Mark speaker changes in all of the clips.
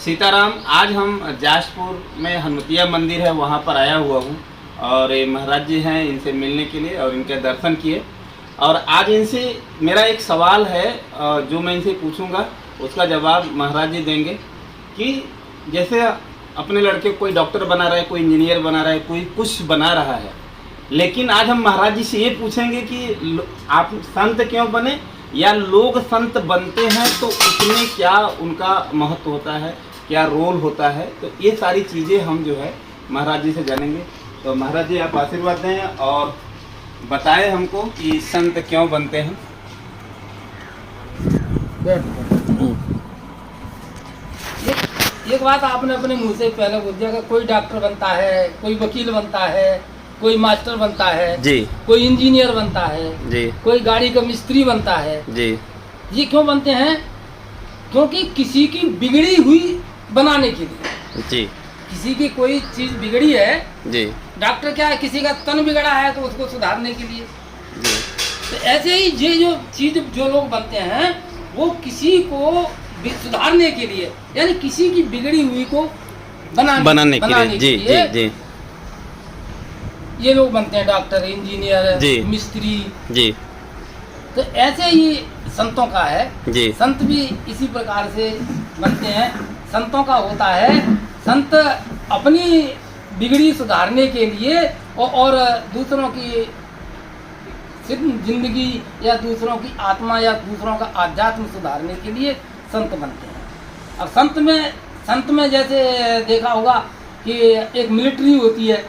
Speaker 1: सीताराम। आज हम जाजपुर में हनुमतिया मंदिर है वहाँ पर आया हुआ हूँ और ये महाराज जी हैं, इनसे मिलने के लिए और इनके दर्शन किए। और आज इनसे मेरा एक सवाल है जो मैं इनसे पूछूंगा, उसका जवाब महाराज जी देंगे कि जैसे अपने लड़के को कोई डॉक्टर बना रहा है, कोई इंजीनियर बना रहा है, कोई कुछ बना रहा है, लेकिन आज हम महाराज जी से ये पूछेंगे कि आप संत क्यों बने या लोग संत बनते हैं तो उसमें क्या उनका महत्व होता है, क्या रोल होता है। तो ये सारी चीज़ें हम जो है महाराज जी से जानेंगे। तो महाराज जी आप आशीर्वाद दें और बताएं हमको कि संत क्यों बनते हैं।
Speaker 2: एक बात आपने अपने मुंह से पहले बोल दिया कि कोई डॉक्टर बनता है, कोई वकील बनता है, कोई मास्टर बनता है
Speaker 1: जी,
Speaker 2: कोई इंजीनियर बनता है
Speaker 1: जी,
Speaker 2: कोई गाड़ी का मिस्त्री बनता है
Speaker 1: जी,
Speaker 2: ये क्यों बनते हैं? क्योंकि किसी की बिगड़ी हुई बनाने के लिए।
Speaker 1: जी,
Speaker 2: किसी की कोई चीज बिगड़ी है,
Speaker 1: जी,
Speaker 2: डॉक्टर क्या है, किसी का तन बिगड़ा है तो उसको सुधारने के लिए।
Speaker 1: जी,
Speaker 2: तो ऐसे ही ये जो चीज जो लोग बनते हैं वो किसी को सुधारने के लिए, यानी किसी की बिगड़ी हुई को बनाने के लिए।
Speaker 1: जी, जी, जी,
Speaker 2: ये लोग बनते हैं, डॉक्टर, इंजीनियर, मिस्त्री।
Speaker 1: जी,
Speaker 2: तो ऐसे ही संतों का है
Speaker 1: जी,
Speaker 2: संत भी इसी प्रकार से बनते हैं। संतों का होता है, संत अपनी बिगड़ी सुधारने के लिए और दूसरों की जिंदगी या दूसरों की आत्मा या दूसरों का आध्यात्म सुधारने के लिए संत बनते हैं। अब संत में जैसे देखा होगा कि एक मिलिट्री होती है,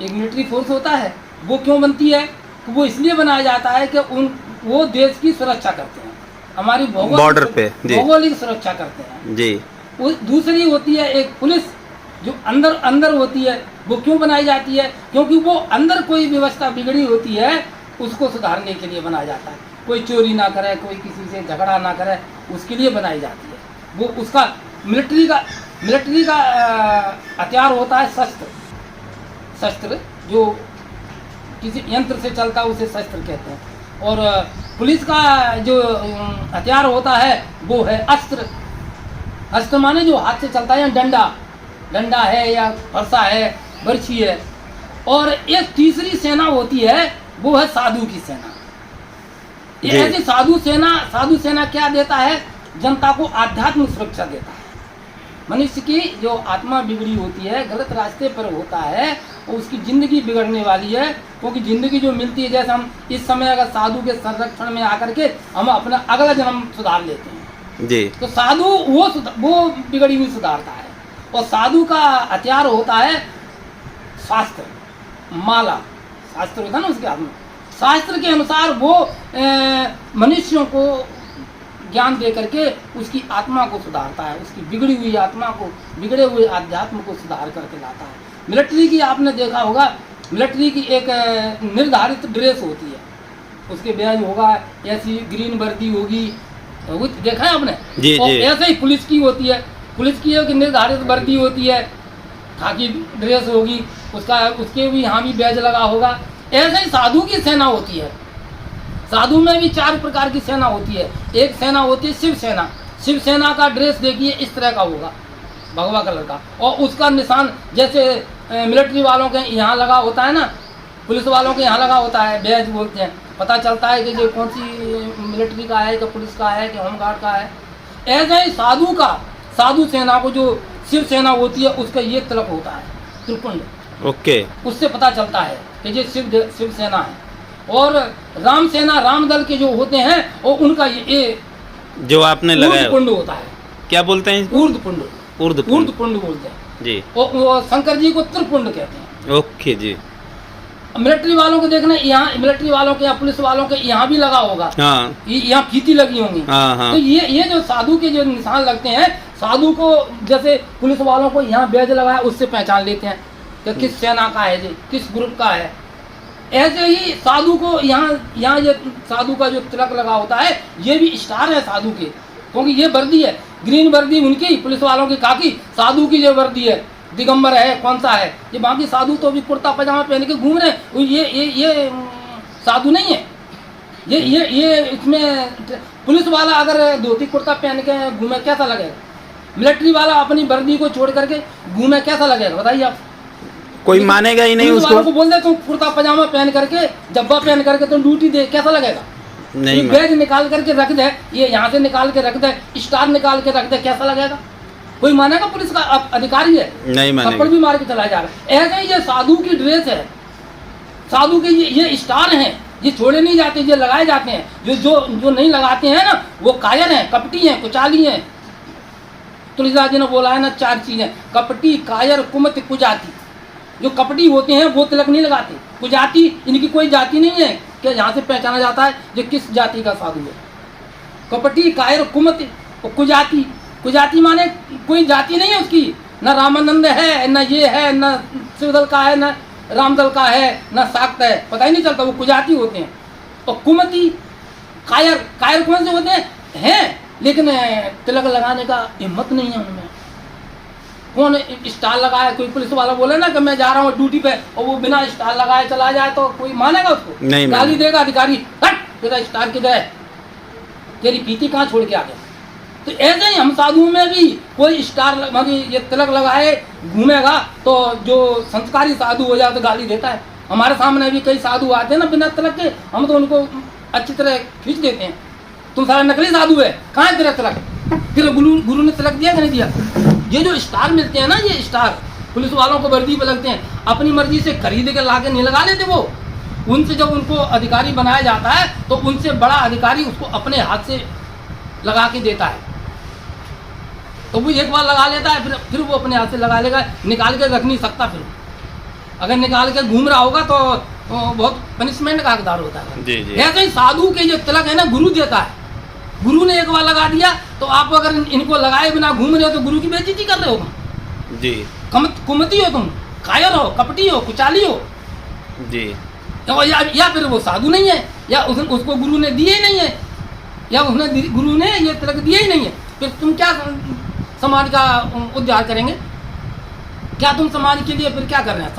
Speaker 2: एक मिलिट्री फोर्स होता है। वो क्यों बनती है? तो वो इसलिए बनाया जाता है कि वो देश की सुरक्षा करते हैं, हमारी
Speaker 1: बॉर्डर पे
Speaker 2: भौगोलिक सुरक्षा करते हैं
Speaker 1: जी।
Speaker 2: दूसरी होती है एक पुलिस, जो अंदर होती है। वो क्यों बनाई जाती है? क्योंकि वो अंदर कोई व्यवस्था बिगड़ी होती है, उसको सुधारने के लिए बनाया जाता है। कोई चोरी ना करे, कोई किसी से झगड़ा ना करे, उसके लिए बनाई जाती है। वो उसका मिलिट्री का हथियार होता है शस्त्र, जो किसी यंत्र से चलता है उसे शस्त्र कहते हैं। और पुलिस का जो हथियार होता है वो है अस्त्र। अस्त्र माने जो हाथ से चलता है, या डंडा है या फरसा है, बर्छी है। और एक तीसरी सेना होती है, वो है साधु की सेना। ये ऐसी साधु सेना क्या देता है? जनता को आध्यात्मिक सुरक्षा देता है। मनुष्य की जो आत्मा बिगड़ी होती है, गलत रास्ते पर होता है, और उसकी जिंदगी बिगड़ने वाली है। क्योंकि जिंदगी जो मिलती है, जैसे हम इस समय अगर साधु के संरक्षण में आकर के हम अपना अगला जन्म सुधार लेते हैं जी, तो साधु वो बिगड़ी हुई सुधारता है। और साधु का हथियार होता है शास्त्र, माला। शास्त्र होता है ना उसके हाथ में। शास्त्र के अनुसार वो मनुष्यों को ज्ञान दे करके उसकी आत्मा को सुधारता है, उसकी बिगड़ी हुई आत्मा को, बिगड़े हुए आध्यात्म को सुधार करके लाता है। मिलिट्री की आपने देखा होगा, मिलिट्री की एक निर्धारित ड्रेस होती है, उसके बैज होगा, ऐसी ग्रीन वर्दी होगी, देखा है आपने जी, और जी। ऐसे ही पुलिस की होती है, पुलिस की एक निर्धारित वर्दी होती है, खाकी ड्रेस होगी, उसके भी यहाँ भी बैज लगा होगा। ऐसे ही साधु की सेना होती है। साधु में भी 4 प्रकार की सेना होती है। एक सेना होती है शिव सेना। शिव सेना का ड्रेस देखिए इस तरह का होगा, भगवा कलर का, और उसका निशान जैसे मिलिट्री वालों के यहाँ लगा होता है ना, पुलिस वालों के यहाँ लगा होता है, बैज बोलते हैं। पता चलता है कि जो कौन सी मिलिट्री का है, कि पुलिस का है, कि होमगार्ड का है। ऐसे ही साधु सेना को जो शिव सेना होती है, उसका ये तिलक होता है, त्रिपुंड। ओके, उससे पता चलता है कि ये शिव सेना है। और राम सेना, राम दल के जो होते हैं, और उनका ये जो आपने लगाया पुंड होता है। क्या बोलते हैं? ऊर्ध्व पुंड बोलते हैं जी। और शंकर जी को त्रिपुंड कहते हैं। ओके जी। मिलिट्री वालों को देखना, यहाँ मिलिट्री वालों के या पुलिस वालों के यहाँ भी लगा होगा, यहाँ फीती लगी होंगी। तो ये जो साधु के जो निशान लगते हैं, साधु को जैसे पुलिस वालों को यहाँ बैज लगा है, उससे पहचान लेते हैं कि किस सेना का है जी, किस ग्रुप का है। ऐसे ही साधु को यहाँ ये साधु का जो तिलक लगा होता है, ये भी स्टार है साधु के, क्योंकि ये वर्दी है, ग्रीन वर्दी उनकी, पुलिस वालों की खाकी, साधु की जो वर्दी है दिगंबर है, कौन सा है ये। बाकी साधु तो भी कुर्ता पजामा पहन के घूम रहे हैं, ये साधु नहीं है। ये इसमें पुलिस वाला अगर धोती कुर्ता पहन के घूमे कैसा लगेगा? मिलिट्री वाला अपनी वर्दी को छोड़ करके घूमे, कैसा लगेगा बताइए आप?
Speaker 1: कोई मानेगा ही नहीं
Speaker 2: पुलिस
Speaker 1: उसको।
Speaker 2: वालों को बोल दे तुम कुर्ता पजामा पहन करके, जब्बा पहन करके तुम ड्यूटी दे, कैसा लगेगा?
Speaker 1: नहीं
Speaker 2: बैग निकाल करके रख दे, ये यहाँ से निकाल के रख दे, स्टार निकाल के रख दे, कैसा लगेगा? कोई मानेगा? पुलिस का अधिकारी है,
Speaker 1: नहीं मानेगा।
Speaker 2: थप्पड़ भी मार के चला जा रहा है। ऐसे ही ये साधु की ड्रेस है, साधु के ये स्टार हैं, ये छोड़े नहीं जाते, ये लगाए जाते हैं। जो नहीं लगाते हैं ना, वो कायर हैं, कपटी हैं, कुचाली हैं। तुलसीदास जी ने बोला है ना 4 चीजें, कपटी, कायर, कुमत, कुजाती। जो कपटी होते हैं वो तिलक नहीं लगाते। कुजाती, इनकी कोई जाति नहीं है कि यहाँ से पहचाना जाता है जो किस जाति का साधु है। कपटी, कायर, कुमत और कुजाती। कुजाती माने कोई जाति नहीं है उसकी, न रामानंद है, न ये है, न शिवदल का है, न रामदल का है, न शाक्त है, पता ही नहीं चलता, वो कुजाती होते हैं। और कुमती, कायर, कायर कौन से होते हैं लेकिन तिलक लगाने का हिम्मत नहीं है उनमें। कौन स्टार लगाए? कोई पुलिस वाला बोले ना कि मैं जा रहा हूँ ड्यूटी पे, और वो बिना स्टार लगाए चला जाए तो कोई मानेगा उसको?
Speaker 1: नहीं,
Speaker 2: गाली देगा अधिकारी, हट तेरा स्टार किधर है, तेरी पीती कहाँ छोड़ के आ गया। तो ऐसे ही हम साधुओं में भी कोई स्टार ये तिलक लगाए घूमेगा तो जो संस्कारी साधु हो जाए तो गाली देता है। हमारे सामने भी कई साधु आते हैं ना बिना तिलक के, हम तो उनको अच्छी तरह खींच देते हैं, तुम सारा नकली साधु है, कहाँ है तेरा तिलक? फिर गुरु ने तिलक दिया कि नहीं दिया? ये जो स्टार मिलते हैं ना, ये स्टार पुलिस वालों को वर्दी पे लगते हैं, अपनी मर्जी से खरीद के लाके नहीं लगा लेते वो। उनसे जब उनको अधिकारी बनाया जाता है तो उनसे बड़ा अधिकारी उसको अपने हाथ से लगा के देता है। तो वो एक बार लगा लेता है, फिर वो अपने हाथ से लगा लेगा, निकाल के रख नहीं सकता। फिर अगर निकाल के घूम रहा होगा तो बहुत पनिशमेंट का हकदार होता है।
Speaker 1: जी जी।
Speaker 2: ऐसे ही साधु के जो तिलक है ना, गुरु देता है। गुरु ने एक बार लगा दिया तो आप अगर इनको लगाए बिना घूम रहे हो तो गुरु की बेइज्जती कर रहे हो तुम
Speaker 1: जी।
Speaker 2: कुमती हो, तुम कायर हो, कपटी हो, कुचाली हो
Speaker 1: जी।
Speaker 2: या फिर वो साधु नहीं है, या उसको गुरु ने दिए ही नहीं है, या उसने गुरु ने ये तिलक दिए ही नहीं है। फिर तुम क्या समाज का उद्धार करेंगे? क्या तुम समाज के लिए फिर क्या कर रहे हैं?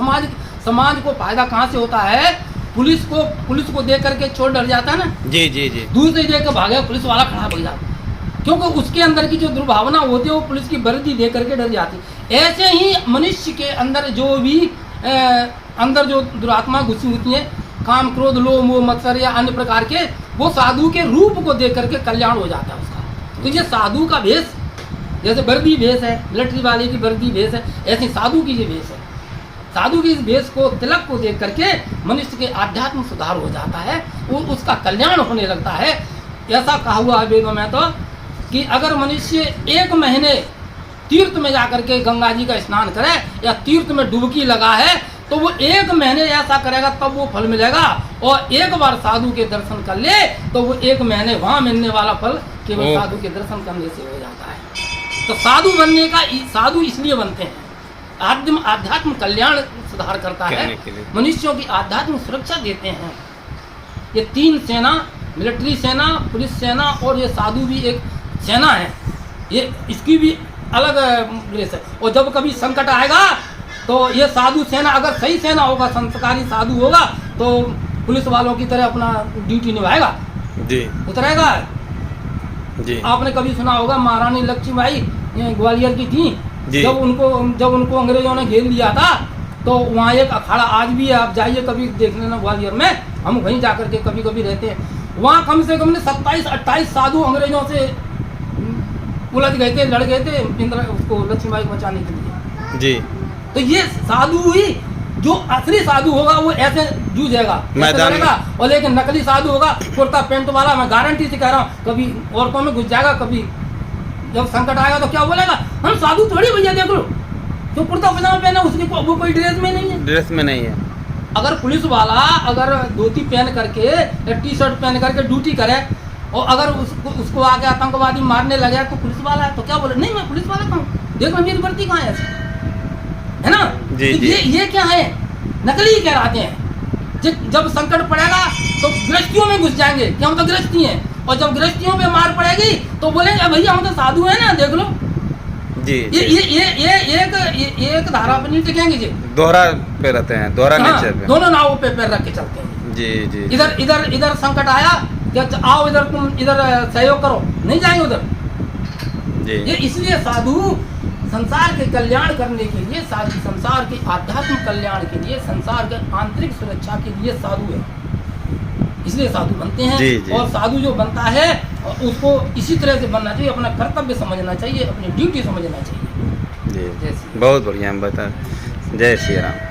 Speaker 2: समाज को फायदा कहाँ से होता है? पुलिस को देख करके चोर डर जाता है ना,
Speaker 1: जी जी जी।
Speaker 2: दूर से देख कर भागे, पुलिस वाला खड़ा हो जाता, क्योंकि उसके अंदर की जो दुर्भावना होती है वो पुलिस की वर्दी देख करके डर जाती। ऐसे ही मनुष्य के अंदर जो भी अंदर जो दुरात्मा घुसी होती है, काम, क्रोध, लोभ, मोह, मत्सर या अन्य प्रकार के, वो साधु के रूप को देख करके कल्याण हो जाता है उसका। तो ये साधु का भेष, जैसे वर्दी भेष है, मिलिट्री वाले की वर्दी भेष है, ऐसे साधु की ये भेष है। साधु की इस भेष को, तिलक को देख करके मनुष्य के आध्यात्मिक सुधार हो जाता है, वो उसका कल्याण होने लगता है। ऐसा कहा हुआ है वेदों में तो कि अगर मनुष्य 1 महीने तीर्थ में जाकर के गंगा जी का स्नान करे या तीर्थ में डुबकी लगा है तो वो 1 महीने ऐसा करेगा तब वो फल मिलेगा। और एक बार साधु के दर्शन कर ले तो वो 1 महीने वहाँ मिलने वाला फल केवल साधु के दर्शन करने से हो जाता है। तो साधु बनने का, साधु इसलिए बनते हैं, आध्यात्म कल्याण सुधार करता है, मनुष्यों की आध्यात्मिक सुरक्षा देते हैं। ये 3 सेना, मिलिट्री सेना, पुलिस सेना और ये साधु भी एक सेना है, ये इसकी भी अलग ड्रेस है। और जब कभी संकट आएगा तो ये साधु सेना अगर सही सेना होगा, संस्कारी साधु होगा तो पुलिस वालों की तरह अपना ड्यूटी निभाएगा जी, उतरेगा जी। आपने कभी सुना होगा महारानी लक्ष्मीबाई ग्वालियर की थी, जब उनको अंग्रेजों ने घेर लिया था तो वहाँ एक अखाड़ा आज भी है, आप जाइए कभी देख लेना ग्वालियर में, हम वहीं जाकर के कभी कभी रहते हैं। वहाँ कम से कम 27-28 साधु अंग्रेजों से उलझ गए थे, लड़ गए थे उसको लक्ष्मीबाई को बचाने के लिए जी। तो ये साधु ही, जो असली साधु होगा वो ऐसे जूझेगा मैदान में, और लेकिन नकली साधु होगा कुर्ता पैंट वाला, मैं गारंटी से कह रहा हूँ कभी औरतों में घुस जाएगा, कभी जब संकट आएगा तो क्या बोलेगा, हम साधु थोड़ी भैया देख लो, जो कुर्ता पजामा पहना उसकी वो कोई ड्रेस में नहीं है, ड्रेस में नहीं है। अगर पुलिस वाला अगर धोती पहन करके या टी शर्ट पहन करके ड्यूटी करे और अगर उसको आगे आतंकवादी मारने लगे तो पुलिस वाला है तो क्या बोले, नहीं मैं पुलिस वाला कहूँ, देखो मेरी भर्ती कहाँ है, है ना जी, तो ये क्या है, नकली कहलाते हैं। जब संकट पड़ेगा तो गृहस्थियों में घुस जाएंगे कि हम तो गृहस्थी हैं, और जब गृहस्थियों पे मार पड़ेगी तो बोलेंगे भैया हम तो साधु हैं ना, देख लो जी। ये एक धारा पे नहीं टिकेंगे जी, दोहरा पे रहते हैं, दोहरा नेचर पे, दोनों नावों पे पैर रख के चलते हैं जी जी। इधर संकट आया, आओ इधर तुम इधर सहयोग करो, नहीं जाएंगे उधर,
Speaker 1: जी।
Speaker 2: ये इसलिए साधु संसार के कल्याण करने के लिए, साधु संसार के आध्यात्म कल्याण के लिए, संसार के आंतरिक सुरक्षा के लिए साधु है, इसलिए साधु बनते हैं।
Speaker 1: जी, जी।
Speaker 2: और साधु जो बनता है उसको इसी तरह से बनना चाहिए, अपना कर्तव्य समझना चाहिए, अपनी ड्यूटी समझना चाहिए।
Speaker 1: जी,
Speaker 2: जय श्री राम।
Speaker 1: बहुत बढ़िया हम बता। जय श्री राम।